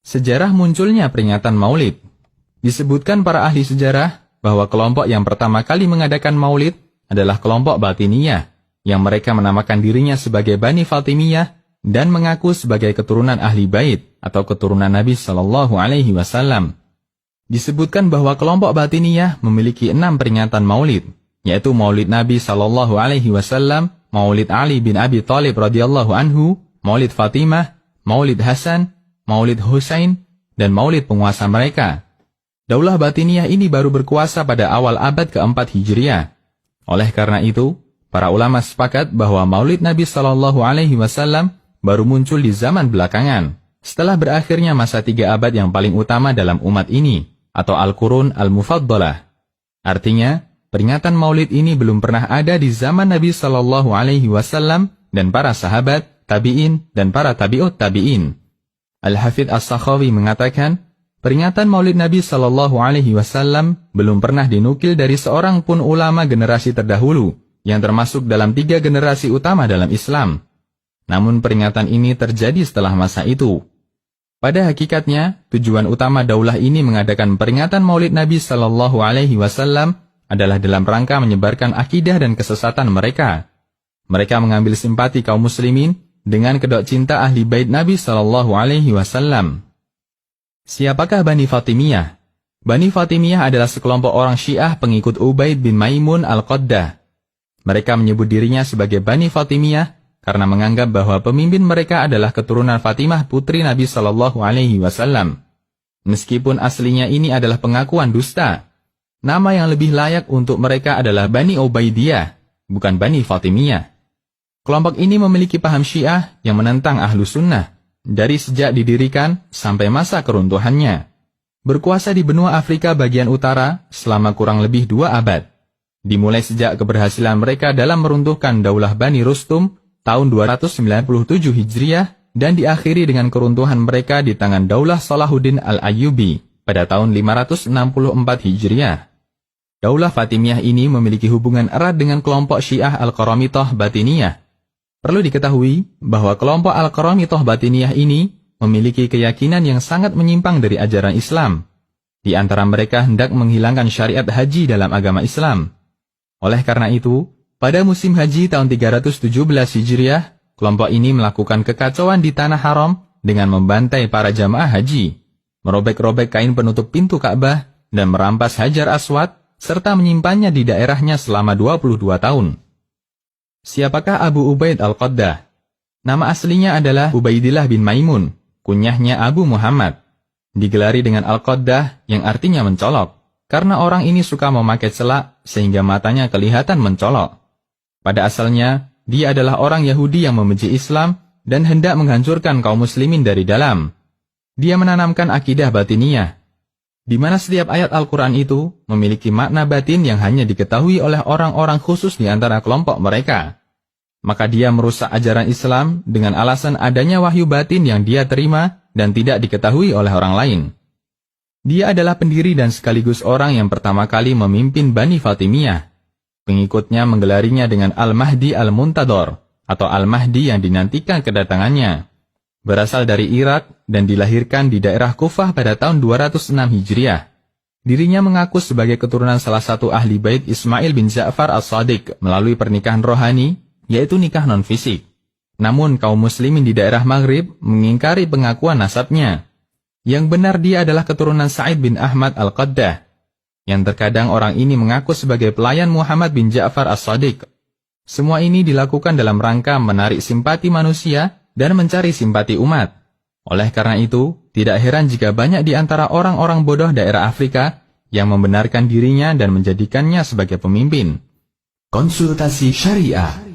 Sejarah munculnya peringatan Maulid. Disebutkan para ahli sejarah bahwa kelompok yang pertama kali mengadakan Maulid adalah kelompok Batiniyah, yang mereka menamakan dirinya sebagai Bani Fatimiyah dan mengaku sebagai keturunan Ahli Bait atau keturunan Nabi Shallallahu Alaihi Wasallam. Disebutkan bahwa kelompok Batiniyah memiliki 6 peringatan Maulid, yaitu Maulid Nabi Shallallahu Alaihi Wasallam, Maulid Ali bin Abi Thalib radhiyallahu anhu, Maulid Fatimah, Maulid Hasan, Maulid Husain, dan Maulid penguasa mereka. Daulah Batiniyah ini baru berkuasa pada awal abad ke-4 Hijriah. Oleh karena itu, para ulama sepakat bahwa Maulid Nabi Shallallahu Alaihi Wasallam baru muncul di zaman belakangan, setelah berakhirnya masa 3 abad yang paling utama dalam umat ini, atau Al-Qurun Al-Mufaddalah. Artinya, peringatan Maulid ini belum pernah ada di zaman Nabi Shallallahu Alaihi Wasallam dan para sahabat, tabi'in, dan para tabi'ut tabi'in. Al-Hafidz As-Sakhawi mengatakan, peringatan Maulid Nabi Shallallahu Alaihi Wasallam belum pernah dinukil dari seorang pun ulama generasi terdahulu, yang termasuk dalam 3 generasi utama dalam Islam. Namun peringatan ini terjadi setelah masa itu. Pada hakikatnya, tujuan utama daulah ini mengadakan peringatan Maulid Nabi Shallallahu Alaihi Wasallam adalah dalam rangka menyebarkan akidah dan kesesatan mereka. Mereka mengambil simpati kaum muslimin dengan kedok cinta ahli bait Nabi Shallallahu Alaihi Wasallam. Siapakah Bani Fatimiyah? Bani Fatimiyah adalah sekelompok orang Syiah pengikut Ubaid bin Maimun Al-Qaddah. Mereka menyebut dirinya sebagai Bani Fatimiyah karena menganggap bahwa pemimpin mereka adalah keturunan Fatimah putri Nabi Shallallahu Alaihi Wasallam. Meskipun aslinya ini adalah pengakuan dusta, nama yang lebih layak untuk mereka adalah Bani Ubaidiyah, bukan Bani Fatimiyah. Kelompok ini memiliki paham Syiah yang menentang Ahlu Sunnah dari sejak didirikan sampai masa keruntuhannya. Berkuasa di benua Afrika bagian utara selama kurang lebih 2 abad. Dimulai sejak keberhasilan mereka dalam meruntuhkan Daulah Bani Rustum tahun 297 Hijriah dan diakhiri dengan keruntuhan mereka di tangan Daulah Salahuddin Al-Ayyubi pada tahun 564 Hijriah. Daulah Fatimiyah ini memiliki hubungan erat dengan kelompok Syiah Al-Qaramithah Batiniyah. Perlu diketahui bahwa kelompok Al-Qaramithah Batiniyah ini memiliki keyakinan yang sangat menyimpang dari ajaran Islam. Di antara mereka hendak menghilangkan syariat haji dalam agama Islam. Oleh karena itu, pada musim haji tahun 317 Hijriah, kelompok ini melakukan kekacauan di Tanah Haram dengan membantai para jamaah haji, merobek-robek kain penutup pintu Ka'bah, dan merampas Hajar Aswad, serta menyimpannya di daerahnya selama 22 tahun. Siapakah Abu Ubaid Al-Qaddah? Nama aslinya adalah Ubaidillah bin Maimun, kunyahnya Abu Muhammad. Digelari dengan Al-Qaddah yang artinya mencolok, karena orang ini suka memakai celak sehingga matanya kelihatan mencolok. Pada asalnya, dia adalah orang Yahudi yang membenci Islam dan hendak menghancurkan kaum muslimin dari dalam. Dia menanamkan akidah Batiniyah, di mana setiap ayat Al-Quran itu memiliki makna batin yang hanya diketahui oleh orang-orang khusus di antara kelompok mereka. Maka dia merusak ajaran Islam dengan alasan adanya wahyu batin yang dia terima dan tidak diketahui oleh orang lain. Dia adalah pendiri dan sekaligus orang yang pertama kali memimpin Bani Fatimiyah. Pengikutnya menggelarinya dengan Al-Mahdi Al-Muntadhar atau Al-Mahdi yang dinantikan kedatangannya. Berasal dari Irak dan dilahirkan di daerah Kufah pada tahun 206 Hijriah. Dirinya mengaku sebagai keturunan salah satu ahli bait Ismail bin Ja'far As-Sadiq melalui pernikahan rohani, yaitu nikah non-fisik. Namun kaum muslimin di daerah Maghrib mengingkari pengakuan nasabnya. Yang benar dia adalah keturunan Sa'id bin Ahmad Al-Qaddah, yang terkadang orang ini mengaku sebagai pelayan Muhammad bin Ja'far As-Sadiq. Semua ini dilakukan dalam rangka menarik simpati manusia dan mencari simpati umat. Oleh karena itu, tidak heran jika banyak di antara orang-orang bodoh daerah Afrika yang membenarkan dirinya dan menjadikannya sebagai pemimpin. Konsultasi Syariah.